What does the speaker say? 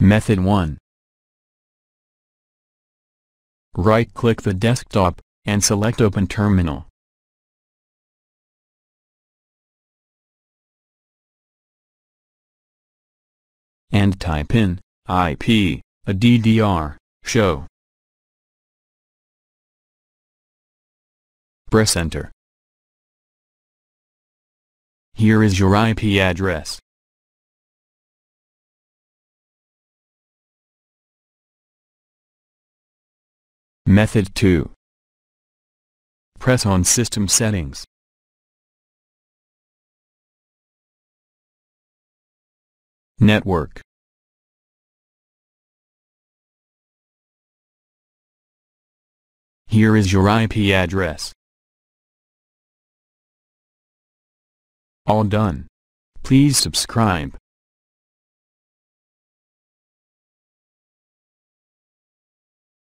Method 1. Right-click the desktop, and select Open Terminal. And type in IP addr show. Press Enter. Here is your IP address. Method 2. Press on System Settings. Network. Here is your IP address. All done. Please subscribe.